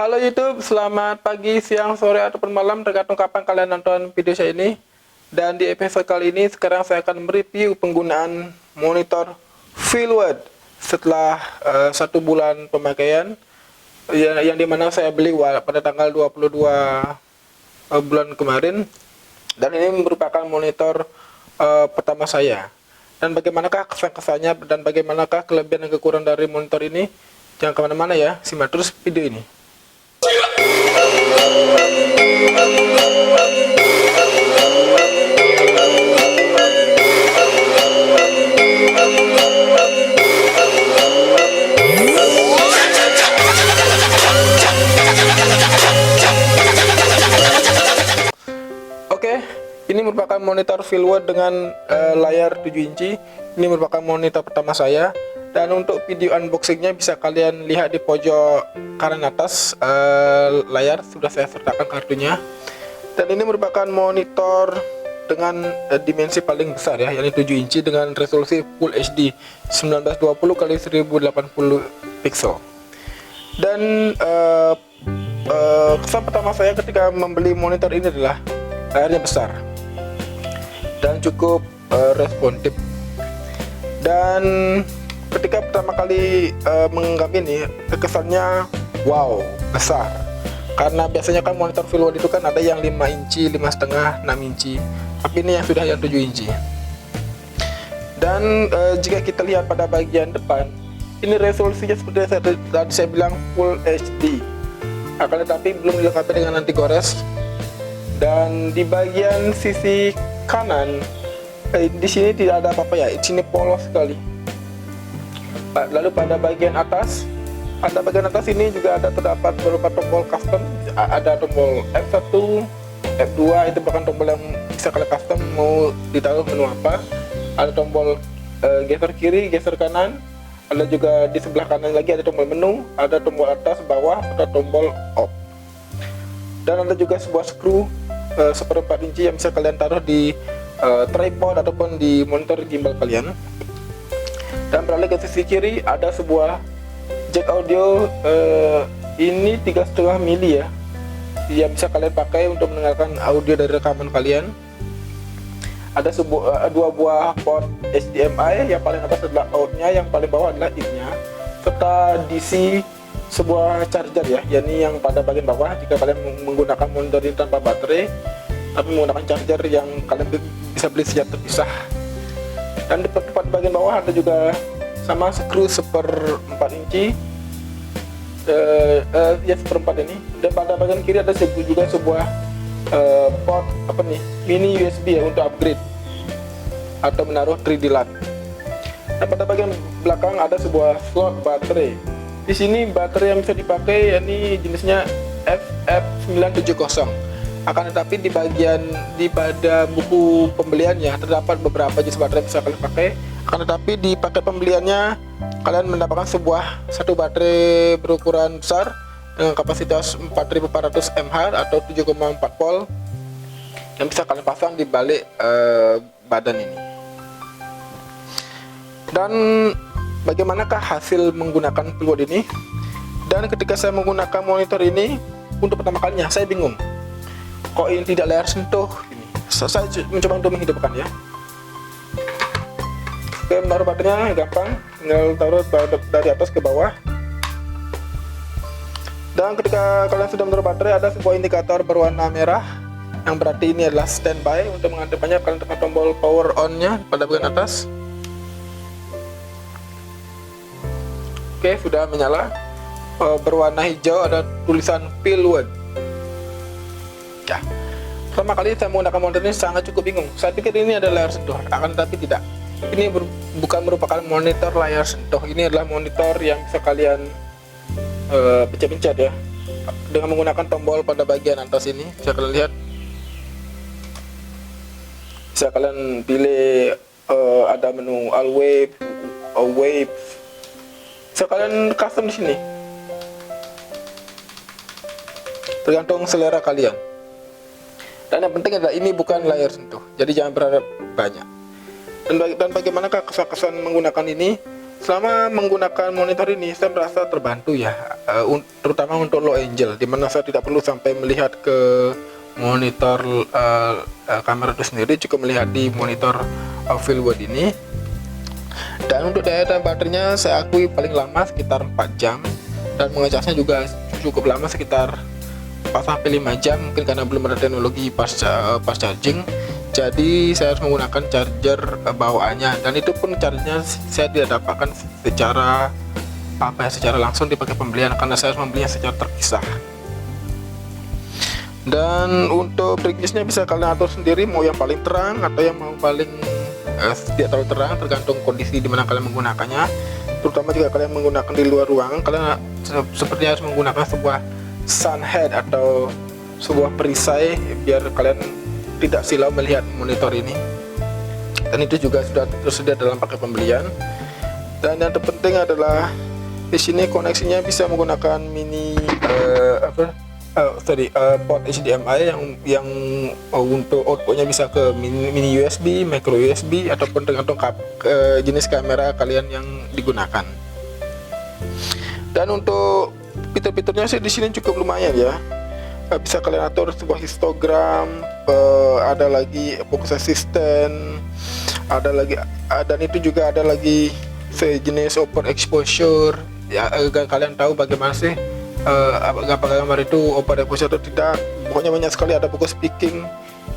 Halo YouTube, selamat pagi, siang, sore, ataupun malam, tergantung kapan kalian nonton video saya ini. Dan di episode kali ini, sekarang saya akan mereview penggunaan monitor Philwood setelah 1 bulan pemakaian, yang dimana saya beli pada tanggal 22 bulan kemarin. Dan ini merupakan monitor pertama saya. Dan bagaimanakah kesan-kesannya dan bagaimanakah kelebihan dan kekurangan dari monitor ini? Jangan kemana-mana ya, simak terus video ini. Oke, ini merupakan monitor Philwood dengan layar 7 inci. Ini merupakan monitor pertama saya. Dan untuk video unboxingnya bisa kalian lihat di pojok kanan atas layar, sudah saya sertakan kartunya. Dan ini merupakan monitor dengan dimensi paling besar ya, yakni 7 inci dengan resolusi Full HD 1920 x 1080 pixel. Dan kesan pertama saya ketika membeli monitor ini adalah layarnya besar dan cukup responsif. Dan ketika pertama kali menganggap ini, kesannya wow, besar. Karena biasanya kan monitor Philwood itu kan ada yang 5 inci, 5,5, 6 inci. Tapi ini yang sudah yang 7 inci. Dan jika kita lihat pada bagian depan, ini resolusinya seperti tadi saya bilang Full HD. Akan tetapi belum dilengkapi dengan anti gores. Dan di bagian sisi kanan, di sini tidak ada apa-apa ya. Di sini polos sekali. Lalu pada bagian atas ini juga terdapat beberapa tombol custom. Ada tombol F1, F2, itu bahkan tombol yang bisa kalian custom mau ditaruh menu apa. Ada tombol geser kiri, geser kanan. Ada juga di sebelah kanan lagi ada tombol menu, ada tombol atas, bawah, ada tombol off. Dan ada juga sebuah screw 1/4 inci yang bisa kalian taruh di tripod ataupun di monitor gimbal kalian. Dan beralih ke sisi kiri ada sebuah jack audio, ini 3,5 mili ya, yang bisa kalian pakai untuk mendengarkan audio dari rekaman kalian. Ada dua buah port HDMI, yang paling atas adalah outnya, yang paling bawah adalah innya, serta DC sebuah charger ya, yakni yang pada bagian bawah jika kalian menggunakan monitor ini tanpa baterai, tapi menggunakan charger yang kalian bisa beli secara terpisah. Dan di tempat bagian bawah ada juga sama screw 1/4 inci, ya 1/4 ini. Dan pada bagian kiri ada juga sebuah port mini USB ya, untuk upgrade atau menaruh 3D LUT. Dan pada bagian belakang ada sebuah slot baterai. Di sini baterai yang bisa dipakai yakni jenisnya FF970. Akan tetapi pada buku pembeliannya terdapat beberapa jenis baterai yang bisa kalian pakai. Akan tetapi di paket pembeliannya kalian mendapatkan satu baterai berukuran besar dengan kapasitas 4400 mAh atau 7,4 volt yang bisa kalian pasang di balik badan ini. Dan bagaimanakah hasil menggunakan Philwood ini? Dan ketika saya menggunakan monitor ini untuk pertama kalinya, saya bingung, kok ini tidak layar sentuh ini. Saya mencoba untuk menghidupkan ya. Oke, menaruh baterainya gampang, tinggal taruh dari atas ke bawah. Dan ketika kalian sudah menaruh baterai, ada sebuah indikator berwarna merah, yang berarti ini adalah standby. Untuk mengaktifkannya kalian tekan tombol power on nya pada bagian atas. Oke, sudah menyala. Berwarna hijau ada tulisan Philwood. Ya, pertama kali saya menggunakan monitor ini sangat cukup bingung. Saya pikir ini adalah layar sentuh, akan tetapi tidak. Ini bukan merupakan monitor layar sentuh. Ini adalah monitor yang bisa kalian pencet-pencet ya, dengan menggunakan tombol pada bagian atas ini. Bisa kalian lihat, bisa kalian pilih ada menu all wave, bisa kalian custom di sini, tergantung selera kalian. Dan yang penting adalah ini bukan layar sentuh, jadi jangan berharap banyak. Dan bagaimanakah kesan-kesan menggunakan ini? selama menggunakan monitor ini saya merasa terbantu ya, terutama untuk low angle, dimana saya tidak perlu sampai melihat ke monitor kamera itu sendiri, cukup melihat di monitor Philwood ini. Dan untuk daya tahan baterainya saya akui paling lama sekitar 4 jam, dan mengecasnya juga cukup lama sekitar 4-5 jam, mungkin karena belum ada teknologi fast charging. Jadi saya harus menggunakan charger bawaannya, dan itu pun chargernya saya tidak dapatkan secara secara langsung di paket pembelian, karena saya harus membelinya secara terpisah. Dan untuk brightness-nya bisa kalian atur sendiri, mau yang paling terang atau yang mau paling tidak terlalu terang, tergantung kondisi dimana kalian menggunakannya. Terutama jika kalian menggunakan di luar ruangan, kalian sepertinya harus menggunakan sebuah sun head atau sebuah perisai biar kalian tidak silau melihat monitor ini. Dan itu juga sudah tersedia dalam paket pembelian. Dan yang terpenting adalah di sini koneksinya bisa menggunakan port HDMI yang untuk outputnya bisa ke mini USB, micro USB, ataupun tergantung jenis kamera kalian yang digunakan. Dan untuk fitur-fiturnya sih di sini cukup lumayan ya. Bisa kalian atur sebuah histogram, ada lagi focus assistant, ada lagi, dan itu juga ada lagi sejenis open exposure ya, agar kalian tahu bagaimana sih apakah gambar itu open exposure atau tidak. Pokoknya banyak sekali, ada focus speaking.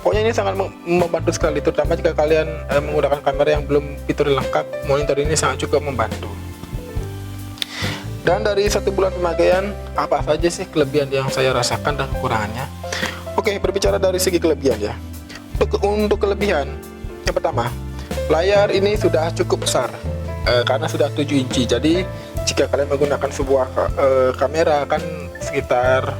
Pokoknya ini sangat membantu sekali, terutama jika kalian menggunakan kamera yang belum fitur lengkap. Monitor ini sangat cukup membantu. Dan dari 1 bulan pemakaian, apa saja sih kelebihan yang saya rasakan dan kekurangannya? Oke, berbicara dari segi kelebihan ya. Untuk kelebihan, yang pertama, layar ini sudah cukup besar karena sudah 7 inci. Jadi jika kalian menggunakan sebuah kamera kan sekitar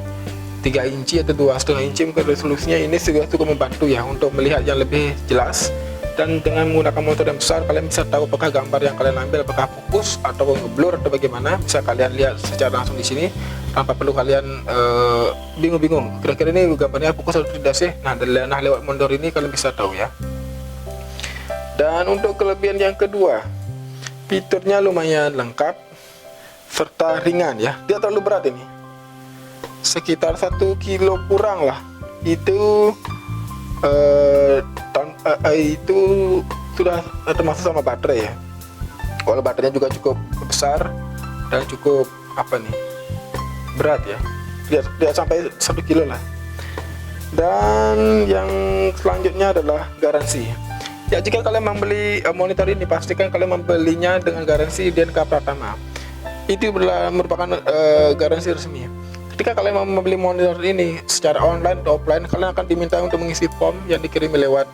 3 inci atau 2,5 inci, mungkin resolusinya ini sudah cukup membantu ya untuk melihat yang lebih jelas. Dan dengan menggunakan monitor yang besar, kalian bisa tahu apakah gambar yang kalian ambil apakah fokus atau ngeblur atau bagaimana. Bisa kalian lihat secara langsung di sini tanpa perlu kalian bingung-bingung kira-kira ini gambarnya fokus atau tidak sih. Nah lewat monitor ini kalian bisa tahu ya. Dan untuk kelebihan yang kedua, fiturnya lumayan lengkap serta ringan ya, tidak terlalu berat ini, sekitar 1 kilo kurang lah. Itu sudah termasuk sama baterai ya. Kalau baterainya juga cukup besar dan cukup berat ya, tidak sampai 1 kilo lah. Dan yang selanjutnya adalah garansi ya. Jika kalian membeli monitor ini, pastikan kalian membelinya dengan garansi DNK Pratama. Itu merupakan garansi resmi. Ketika kalian mau membeli monitor ini secara online atau offline, kalian akan diminta untuk mengisi form yang dikirimi lewat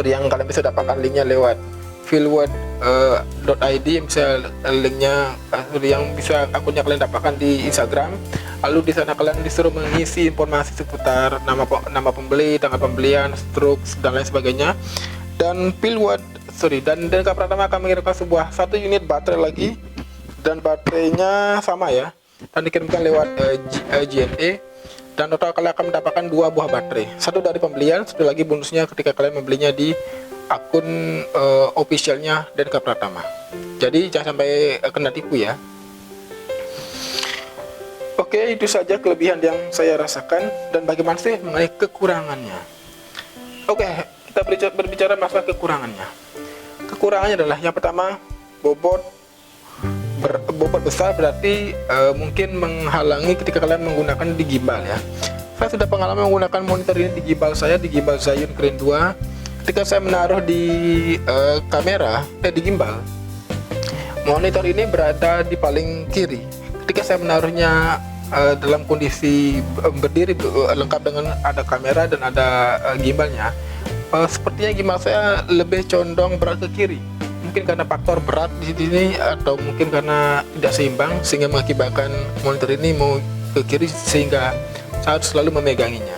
yang kalian bisa dapatkan linknya lewat philwood.id, yang bisa linknya yang bisa akunnya kalian dapatkan di Instagram. Lalu di sana kalian disuruh mengisi informasi seputar nama pembeli, tanggal pembelian, stroke dan lain sebagainya. Dan DNK Pratama akan mengirimkan satu unit baterai lagi, dan baterainya sama ya, dan dikirimkan lewat JNE. Dan total kalian akan mendapatkan 2 buah baterai, satu dari pembelian, satu lagi bonusnya ketika kalian membelinya di akun officialnya DNK Pratama. Jadi jangan sampai kena tipu ya. Oke, itu saja kelebihan yang saya rasakan. Dan bagaimana sih mengenai kekurangannya? Oke, kita berbicara masalah kekurangannya. Kekurangannya adalah yang pertama, bobot besar, berarti mungkin menghalangi ketika kalian menggunakan di gimbal ya. Saya sudah pengalaman menggunakan monitor ini di gimbal saya, di gimbal Zhiyun Crane 2. Ketika saya menaruh di di gimbal, monitor ini berada di paling kiri. Ketika saya menaruhnya dalam kondisi berdiri lengkap dengan ada kamera dan ada gimbalnya, sepertinya gimbal saya lebih condong berat ke kiri. Mungkin karena faktor berat di sini, atau mungkin karena tidak seimbang sehingga mengakibatkan monitor ini mau ke kiri, sehingga saya harus selalu memeganginya.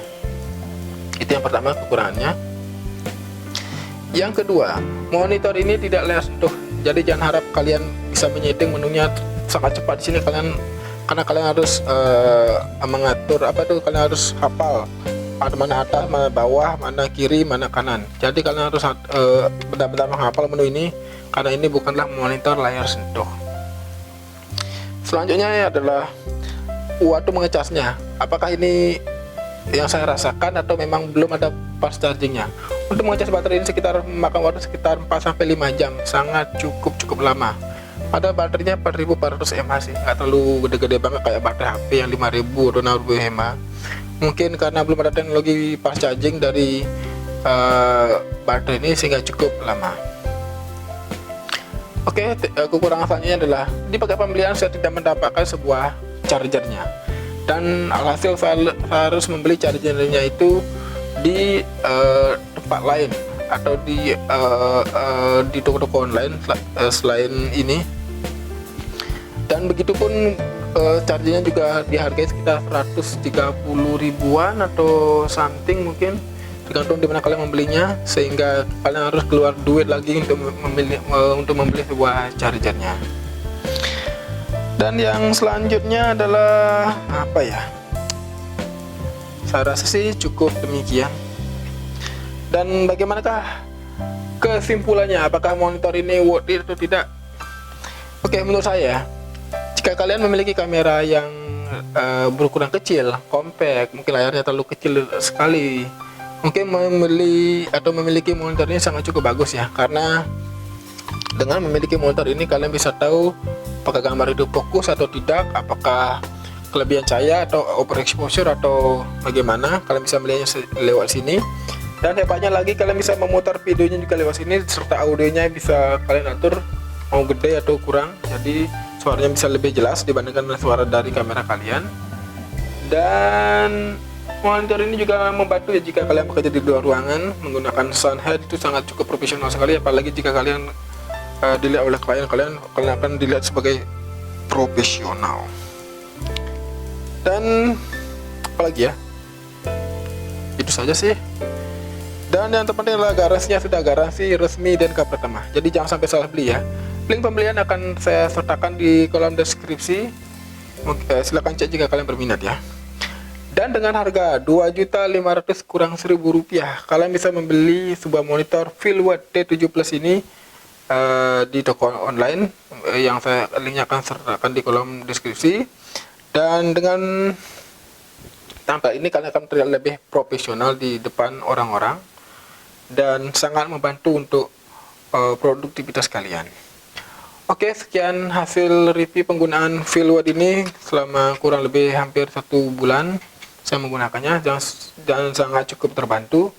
Itu yang pertama, kekurangannya. Yang kedua, monitor ini tidak layar sentuh. Jadi jangan harap kalian bisa menyeting menunya sangat cepat di sini, karena kalian harus mengatur kalian harus hafal mana atas, mana bawah, mana kiri, mana kanan. Jadi kalian harus benar-benar menghafal menu ini karena ini bukanlah monitor layar sentuh. Selanjutnya adalah waktu mengecasnya. Apakah ini yang saya rasakan atau memang belum ada fast chargingnya? Untuk mengecas baterai ini makan waktu sekitar 4-5 jam, sangat cukup lama. Ada baterainya 4400 mAh sih, nggak terlalu gede-gede banget kayak baterai HP yang 5000 atau 6000 mAh. Mungkin karena belum ada teknologi fast charging dari baterai ini sehingga cukup lama. Oke, kekurangan selanjutnya adalah di paket pembelian saya tidak mendapatkan sebuah chargernya, dan alhasil saya harus membeli chargernya itu di tempat lain atau di toko-toko online selain ini. Dan begitupun chargernya juga dihargai sekitar 130 ribuan atau something, mungkin tergantung di mana kalian membelinya, sehingga kalian harus keluar duit lagi untuk membeli sebuah chargernya. Dan yang selanjutnya adalah apa ya, saya rasa sih cukup demikian. Dan bagaimanakah kesimpulannya, apakah monitor ini worth it atau tidak? Oke, menurut saya, jika kalian memiliki kamera yang berukuran kecil, compact, mungkin layarnya terlalu kecil sekali, mungkin memiliki monitor ini sangat cukup bagus ya, karena dengan memiliki monitor ini kalian bisa tahu apakah gambar itu fokus atau tidak, apakah kelebihan cahaya atau overexposure atau bagaimana. Kalian bisa melihatnya lewat sini, dan hebatnya lagi kalian bisa memutar videonya juga lewat sini, serta audionya bisa kalian atur mau gede atau kurang, jadi suaranya bisa lebih jelas dibandingkan dengan suara dari kamera kalian. Dan monitor ini juga membantu ya jika kalian bekerja di luar ruangan menggunakan sound head, itu sangat cukup profesional sekali, apalagi jika kalian dilihat oleh klien, kalian akan dilihat sebagai profesional. Dan apalagi ya, itu saja sih. Dan yang terpenting adalah garansinya sudah garansi resmi dan pertama, jadi jangan sampai salah beli ya. Link pembelian akan saya sertakan di kolom deskripsi, silahkan cek jika kalian berminat ya. Dan dengan harga 2.500 kurang 1.000 rupiah, kalian bisa membeli sebuah monitor Philwatt T7 Plus ini di toko online yang saya linknya akan sertakan di kolom deskripsi. Dan dengan tampil ini kalian akan terlihat lebih profesional di depan orang-orang dan sangat membantu untuk produktivitas kalian. Oke, sekian hasil review penggunaan Philwatt ini selama kurang lebih hampir 1 bulan saya menggunakannya, dan sangat cukup terbantu.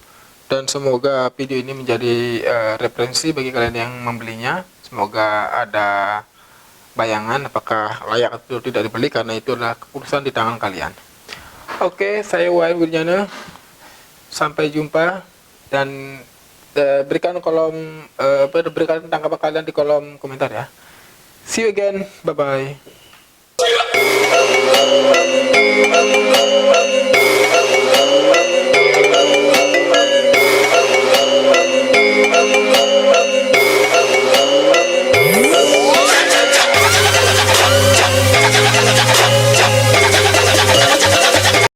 Dan semoga video ini menjadi referensi bagi kalian yang membelinya. Semoga ada bayangan apakah layak atau tidak dibeli, karena itu adalah keputusan di tangan kalian. Oke, saya Wayan Wirjana, sampai jumpa, dan berikan tanggapan kalian di kolom komentar ya. See you again, bye bye.